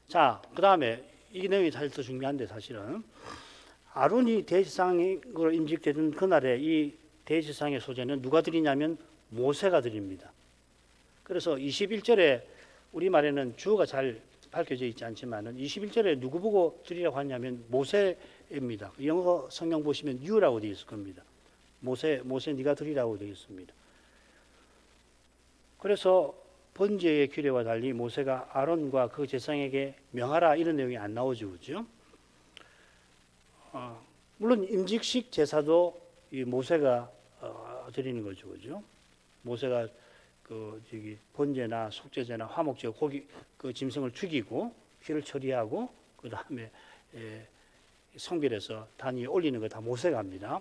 자, 그 다음에 이 내용이 사실 더 중요한데 사실은 아론이 대제사장으로 임직되는 그날에 이 대제사장의 소제는 누가 드리냐면 모세가 드립니다. 그래서 21절에 우리말에는 주어가 잘 밝혀져 있지 않지만은 21절에 누구 보고 드리라고 하냐면 모세입니다. 영어 성경 보시면 you라고 되어 있을 겁니다. 모세 네가 드리라고 되어 있습니다. 그래서 번제의 규례와 달리 모세가 아론과 그 제사장에게 명하라 이런 내용이 안 나오죠, 그렇죠? 물론 임직식 제사도 이 모세가 드리는 거죠, 그렇죠? 모세가 번제나 속죄제나 화목제 고기 그 짐승을 죽이고 피를 처리하고 그 다음에 성별해서 단 위에 올리는 거 다 모세가 합니다.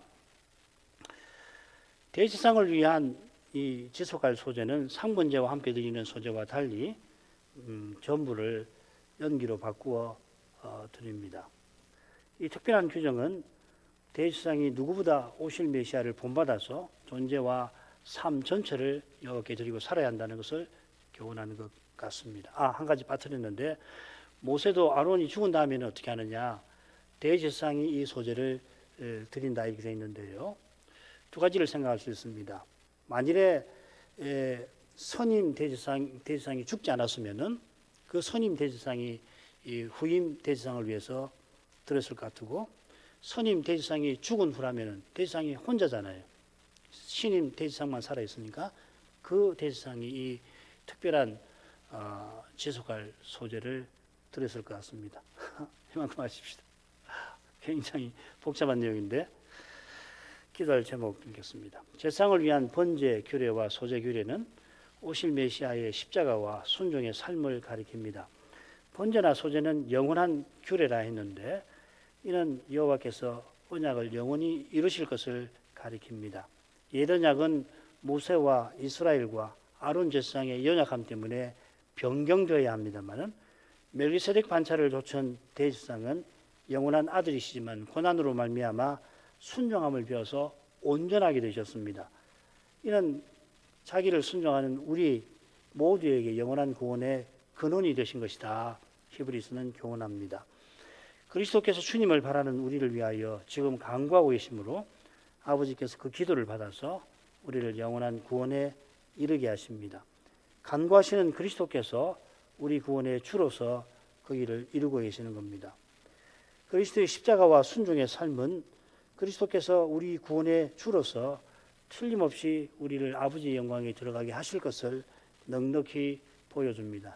대제사장을 위한 이 지속할 소제는 상번제와 함께 드리는 소제와 달리 전부를 연기로 바꾸어 드립니다. 이 특별한 규정은 대제사장이 누구보다 오실 메시아를 본받아서 존재와 삶 전체를 여호와께 드리고 살아야 한다는 것을 교훈하는 것 같습니다. 한 가지 빠뜨렸는데 모세도 아론이 죽은 다음에는 어떻게 하느냐? 대제사장이 이 소제를 드린다 이렇게 되어 있는데요. 두 가지를 생각할 수 있습니다. 만일에 선임 대제사장이 죽지 않았으면은 그 선임 대제사장이 이 후임 대제사장을 위해서 들었을 것 같고, 선임 대제사장이 죽은 후라면은 대제사장이 혼자잖아요. 신임 대제사장만 살아 있으니까 그 대제사장이 이 특별한 지속할 소재를 들었을 것 같습니다. 이만큼 하십시다. 굉장히 복잡한 내용인데 기도할 제목 읽겠습니다. 제사장을 위한 번제 규례와 소제 규례는 오실 메시아의 십자가와 순종의 삶을 가리킵니다. 번제나 소제는 영원한 규례라 했는데 이는 여호와께서 언약을 영원히 이루실 것을 가리킵니다. 옛 언약은 모세와 이스라엘과 아론 제사장의 연약함 때문에 변경되어야 합니다만은 멜기세덱 반차를 조천 대제사장은 영원한 아들이시지만 고난으로 말미암아 순종함을 배워서 온전하게 되셨습니다. 이는 자기를 순종하는 우리 모두에게 영원한 구원의 근원이 되신 것이다. 히브리서는 교훈합니다. 그리스도께서 주님을 바라는 우리를 위하여 지금 간구하고 계시므로 아버지께서 그 기도를 받아서 우리를 영원한 구원에 이르게 하십니다. 간구하시는 그리스도께서 우리 구원의 주로서 그 일을 이루고 계시는 겁니다. 그리스도의 십자가와 순종의 삶은 그리스도께서 우리 구원의 주로서 틀림없이 우리를 아버지의 영광에 들어가게 하실 것을 넉넉히 보여줍니다.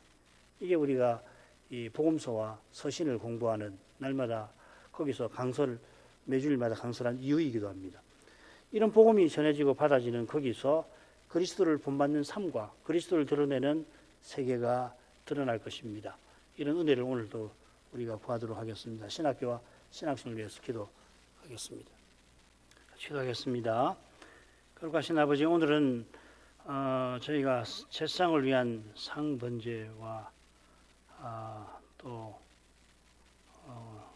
이게 우리가 이 복음서와 서신을 공부하는 날마다 거기서 강설, 매주일마다 강설한 이유이기도 합니다. 이런 복음이 전해지고 받아지는 거기서 그리스도를 본받는 삶과 그리스도를 드러내는 세계가 드러날 것입니다. 이런 은혜를 오늘도 우리가 구하도록 하겠습니다. 신학교와 신학생을 위해서 기도하겠습니다. 기도하겠습니다. 거룩하신 아버지, 오늘은 저희가 제사장을 위한 상번제와 또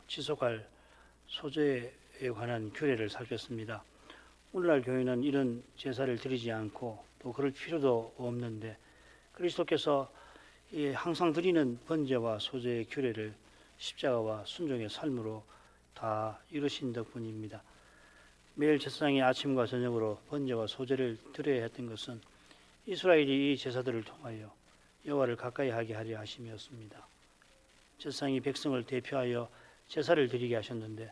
지속할 소재에 관한 규례를 살폈습니다. 오늘날 교회는 이런 제사를 드리지 않고 또 그럴 필요도 없는데 그리스도께서 항상 드리는 번제와 소제의 규례를 십자가와 순종의 삶으로 다 이루신 덕분입니다. 매일 제사장이 아침과 저녁으로 번제와 소제를 드려야 했던 것은 이스라엘이 이 제사들을 통하여 여호와를 가까이 하게 하려 하심이었습니다. 제사장이 백성을 대표하여 제사를 드리게 하셨는데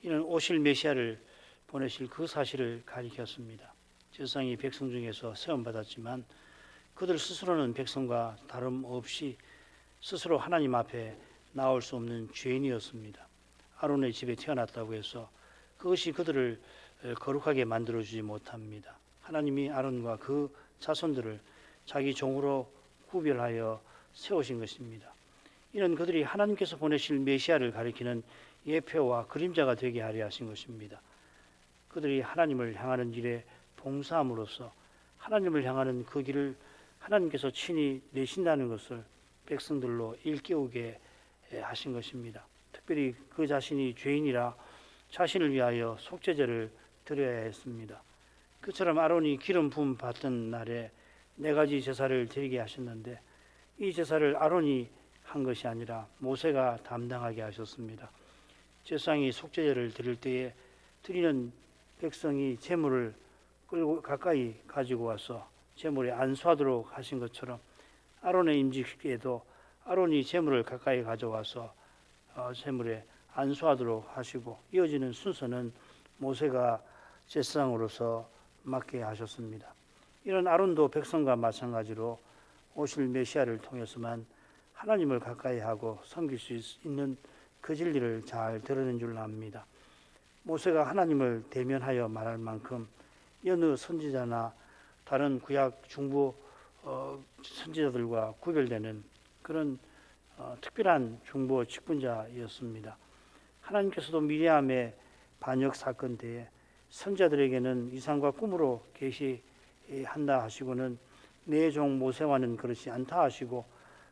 이는 오실 메시아를 보내실 그 사실을 가리켰습니다. 제사장이 백성 중에서 세움받았지만 그들 스스로는 백성과 다름없이 스스로 하나님 앞에 나올 수 없는 죄인이었습니다. 아론의 집에 태어났다고 해서 그것이 그들을 거룩하게 만들어주지 못합니다. 하나님이 아론과 그 자손들을 자기 종으로 구별하여 세우신 것입니다. 이는 그들이 하나님께서 보내실 메시아를 가리키는 예표와 그림자가 되게 하려 하신 것입니다. 그들이 하나님을 향하는 일에 봉사함으로써 하나님을 향하는 그 길을 하나님께서 친히 내신다는 것을 백성들로 일깨우게 하신 것입니다. 특별히 그 자신이 죄인이라 자신을 위하여 속죄제를 드려야 했습니다. 그처럼 아론이 기름 부음 받던 날에 4가지 제사를 드리게 하셨는데 이 제사를 아론이 한 것이 아니라 모세가 담당하게 하셨습니다. 제사장이 속죄제를 드릴 때에 드리는 백성이 제물을 끌고 가까이 가지고 와서 제물에 안수하도록 하신 것처럼 아론의 임직에도 아론이 제물을 가까이 가져와서 제물에 안수하도록 하시고 이어지는 순서는 모세가 제사장으로서 맡게 하셨습니다. 이런 아론도 백성과 마찬가지로 오실 메시아를 통해서만 하나님을 가까이 하고 섬길 수 있는 그 진리를 잘 드러낸 줄 압니다. 모세가 하나님을 대면하여 말할 만큼 여느 선지자나 다른 구약 중부 선지자들과 구별되는 그런 특별한 중보 직분자였습니다. 하나님께서도 미리암의 반역 사건 때에 선자들에게는 이상과 꿈으로 계시한다 하시고는 내 종 모세와는 그렇지 않다 하시고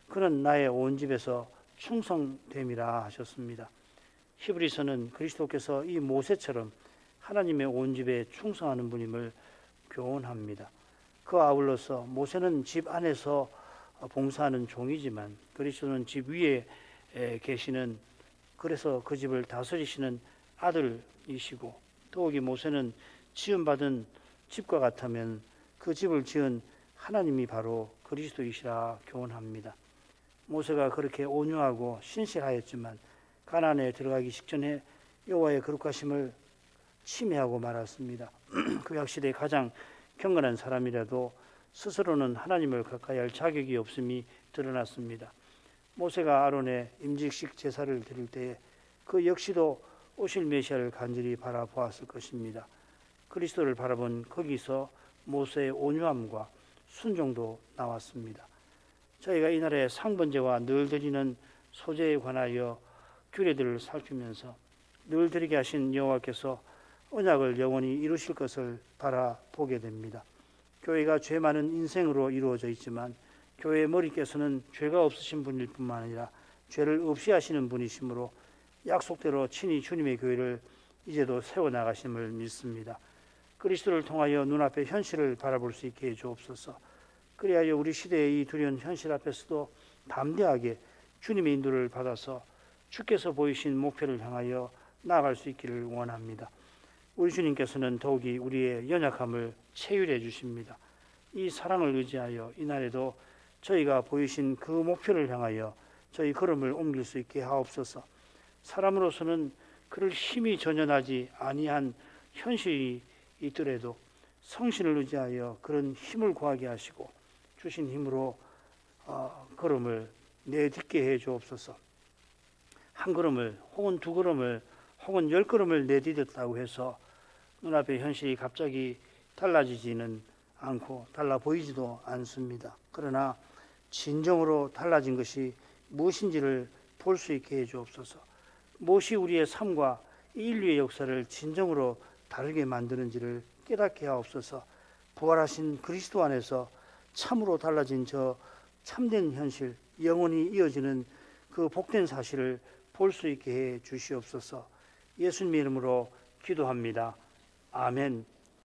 그는 나의 온 집에서 충성됨이라 하셨습니다. 히브리서는 그리스도께서 이 모세처럼 하나님의 온 집에 충성하는 분임을 교훈합니다. 그 아울러서 모세는 집 안에서 봉사하는 종이지만 그리스도는 집 위에 계시는 그래서 그 집을 다스리시는 아들이시고 더욱이 모세는 지음받은 집과 같으면 그 집을 지은 하나님이 바로 그리스도이시라 교훈합니다. 모세가 그렇게 온유하고 신실하였지만 가나안에 들어가기 직전에 여호와의 거룩하심을 침해하고 말았습니다. 구약 시대의 가장 경건한 사람이라도 스스로는 하나님을 가까이 할 자격이 없음이 드러났습니다. 모세가 아론의 임직식 제사를 드릴 때에 그 역시도 오실 메시아를 간절히 바라보았을 것입니다. 그리스도를 바라본 거기서 모세의 온유함과 순종도 나왔습니다. 저희가 이날의 상번제와 늘 드리는 소제에 관하여 규례들을 살피면서 늘 드리게 하신 여호와께서 언약을 영원히 이루실 것을 바라보게 됩니다. 교회가 죄 많은 인생으로 이루어져 있지만 교회의 머리께서는 죄가 없으신 분일 뿐만 아니라 죄를 없이 하시는 분이시므로 약속대로 친히 주님의 교회를 이제도 세워나가심을 믿습니다. 그리스도를 통하여 눈앞의 현실을 바라볼 수 있게 해 주옵소서. 그리하여 우리 시대의 이 두려운 현실 앞에서도 담대하게 주님의 인도를 받아서 주께서 보이신 목표를 향하여 나아갈 수 있기를 원합니다. 우리 주님께서는 더욱이 우리의 연약함을 체휼해 주십니다. 이 사랑을 의지하여 이날에도 저희가 보이신 그 목표를 향하여 저희 걸음을 옮길 수 있게 하옵소서. 사람으로서는 그를 힘이 전혀 나지 아니한 현실이 있더라도 성신을 의지하여 그런 힘을 구하게 하시고 주신 힘으로 걸음을 내딛게 해 주옵소서. 한 걸음을 혹은 두 걸음을 혹은 10걸음을 내딛었다고 해서 눈앞의 현실이 갑자기 달라지지는 않고 달라 보이지도 않습니다. 그러나 진정으로 달라진 것이 무엇인지를 볼 수 있게 해 주옵소서. 무엇이 우리의 삶과 인류의 역사를 진정으로 다르게 만드는지를 깨닫게 하옵소서. 부활하신 그리스도 안에서 참으로 달라진 저 참된 현실, 영원히 이어지는 그 복된 사실을 볼 수 있게 해 주시옵소서. 예수님의 이름으로 기도합니다. 아멘.